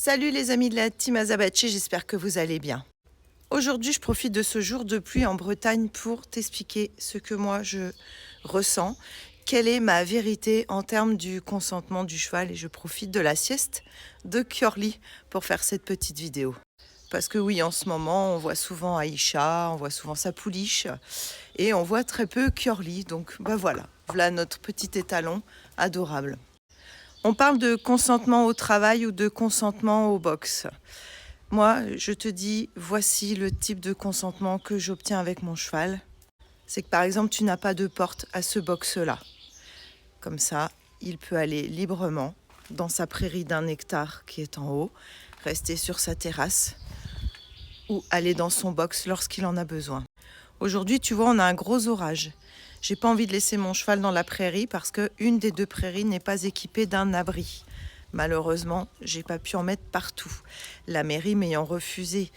Salut les amis de la team Azabache, j'espère que vous allez bien. Aujourd'hui, je profite de ce jour de pluie en Bretagne pour t'expliquer ce que moi je ressens, quelle est ma vérité en termes du consentement du cheval, et je profite de la sieste de Kiorli pour faire cette petite vidéo. Parce que oui, en ce moment, on voit souvent Aïcha, on voit souvent sa pouliche et on voit très peu Kiorli. Donc voilà notre petit étalon adorable. On parle de consentement au travail ou de consentement au box. Moi, je te dis, voici le type de consentement que j'obtiens avec mon cheval. C'est que par exemple, tu n'as pas de porte à ce box-là. Comme ça, il peut aller librement dans sa prairie d'un hectare qui est en haut, rester sur sa terrasse ou aller dans son box lorsqu'il en a besoin. Aujourd'hui, tu vois, on a un gros orage. J'ai pas envie de laisser mon cheval dans la prairie parce qu'une des deux prairies n'est pas équipée d'un abri. Malheureusement, j'ai pas pu en mettre partout. La mairie m'ayant refusé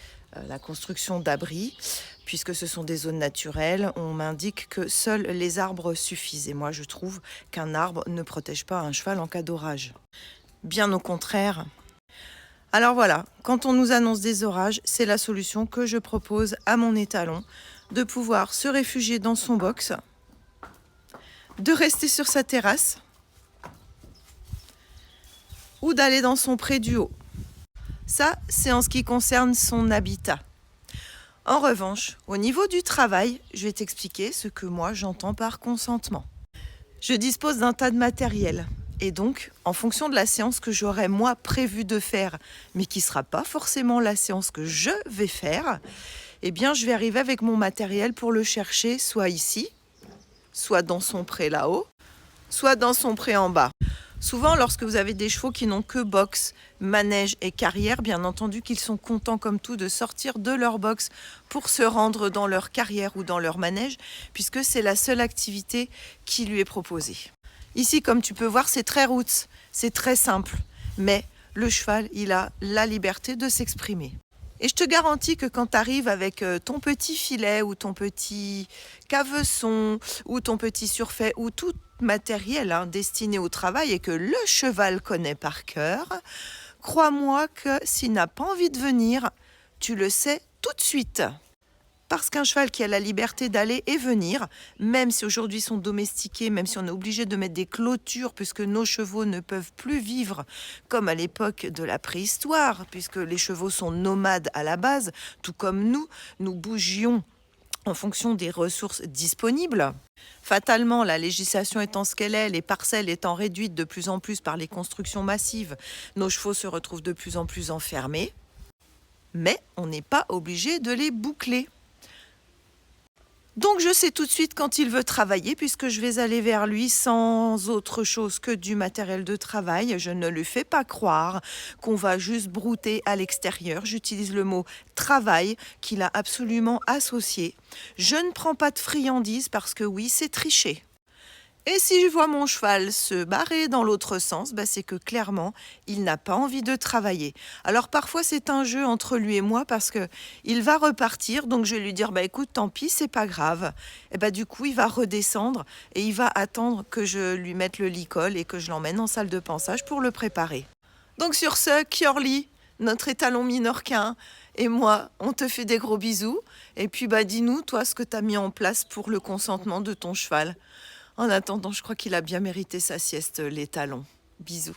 la construction d'abris, puisque ce sont des zones naturelles, on m'indique que seuls les arbres suffisent. Et moi, je trouve qu'un arbre ne protège pas un cheval en cas d'orage. Bien au contraire. Alors voilà, quand on nous annonce des orages, c'est la solution que je propose à mon étalon, de pouvoir se réfugier dans son box, de rester sur sa terrasse ou d'aller dans son pré du haut. Ça, c'est en ce qui concerne son habitat. En revanche, au niveau du travail, je vais t'expliquer ce que moi j'entends par consentement. Je dispose d'un tas de matériel. Et donc, en fonction de la séance que j'aurais moi prévu de faire, mais qui ne sera pas forcément la séance que je vais faire, eh bien je vais arriver avec mon matériel pour le chercher soit ici, soit dans son pré là-haut, soit dans son pré en bas. Souvent, lorsque vous avez des chevaux qui n'ont que box, manège et carrière, bien entendu qu'ils sont contents comme tout de sortir de leur box pour se rendre dans leur carrière ou dans leur manège, puisque c'est la seule activité qui lui est proposée. Ici, comme tu peux voir, c'est très roots, c'est très simple, mais le cheval, il a la liberté de s'exprimer. Et je te garantis que quand tu arrives avec ton petit filet ou ton petit caveçon ou ton petit surfait ou tout matériel destiné au travail et que le cheval connaît par cœur, crois-moi que s'il n'a pas envie de venir, tu le sais tout de suite. Parce qu'un cheval qui a la liberté d'aller et venir, même si aujourd'hui ils sont domestiqués, même si on est obligé de mettre des clôtures puisque nos chevaux ne peuvent plus vivre comme à l'époque de la préhistoire, puisque les chevaux sont nomades à la base, tout comme nous bougions en fonction des ressources disponibles. Fatalement, la législation étant ce qu'elle est, les parcelles étant réduites de plus en plus par les constructions massives, nos chevaux se retrouvent de plus en plus enfermés, mais on n'est pas obligé de les boucler. Donc je sais tout de suite quand il veut travailler puisque je vais aller vers lui sans autre chose que du matériel de travail. Je ne lui fais pas croire qu'on va juste brouter à l'extérieur. J'utilise le mot travail qu'il a absolument associé. Je ne prends pas de friandises parce que oui, c'est tricher. Et si je vois mon cheval se barrer dans l'autre sens, c'est que clairement, il n'a pas envie de travailler. Alors parfois, c'est un jeu entre lui et moi parce que il va repartir, donc je vais lui dire, écoute, tant pis, c'est pas grave. Et du coup, il va redescendre et il va attendre que je lui mette le licol et que je l'emmène en salle de pansage pour le préparer. Donc sur ce, Kiorli, notre étalon minorquin, et moi, on te fait des gros bisous. Et puis dis-nous, toi, ce que tu as mis en place pour le consentement de ton cheval. En attendant, je crois qu'il a bien mérité sa sieste, l'étalon. Bisous.